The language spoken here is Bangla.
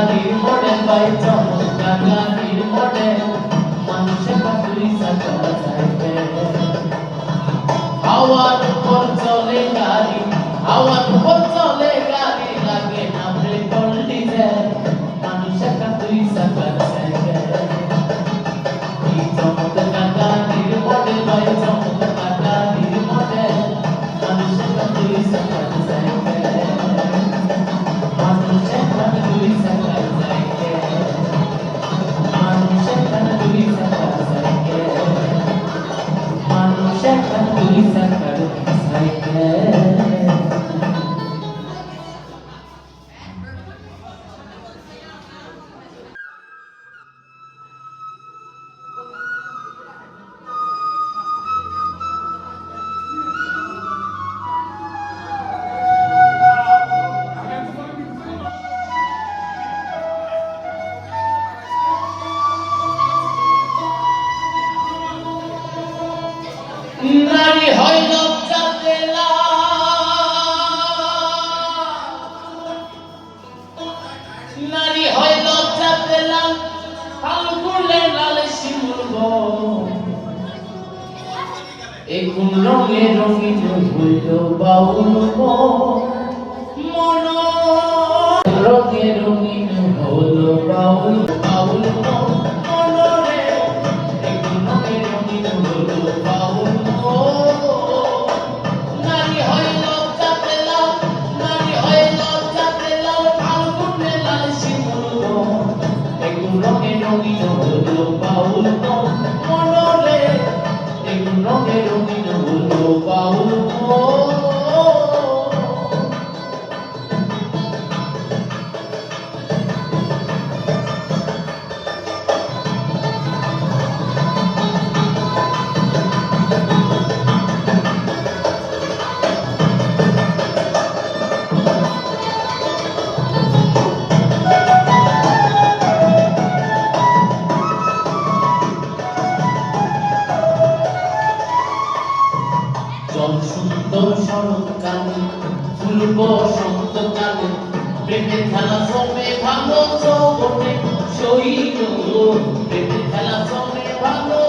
গাড়ির মডেল ভাই চমৎকার গাড়ির মডেল মানুষে পাতুরি সাকা সাইকেল হাওয়ার উপর চলে গাড়ি হাওয়ার উপর চলে গাড়ি লাগে না পেট্রোল ডিজেল মানুষে পাতুরি সাকা সাইকেল এই চমৎকার গাড়ির মডেল ভাই চমৎকার গাড়ির মডেল মানুষে পাতুরি সাকা সাইকেল মানুষে পাতুরি সাকা সাইকেল মানুষে পাতুরি সাকা সাইকেল মানুষে পাতুরি সাকা সাইকেল নারী হয় লজ্জাতে নারী হয় লজ্জাতে লাল ফাল্গুনে লাল শিমুল এই কোন রঙে রঙিন হইল বাউল মন রঙে রঙিন হইল বাউল বাউল মনরে এই কোন রঙে রঙিন হইল বাউল নারী হয় লজ্জাতে লাল নারী হয় লজ্জাতে লাল ফাল্গুনে লাল শিমুল এই কোন রঙে রঙিন হইল বাউল মনরে এই কোন রঙে রঙিন হইল বাউল জল সুন্দর শরৎকালে ফুল বসন্তকালে প্রেমের খেলা জমে ভালো যৌবনে শৈল প্রেমের খেলা জমে ভালো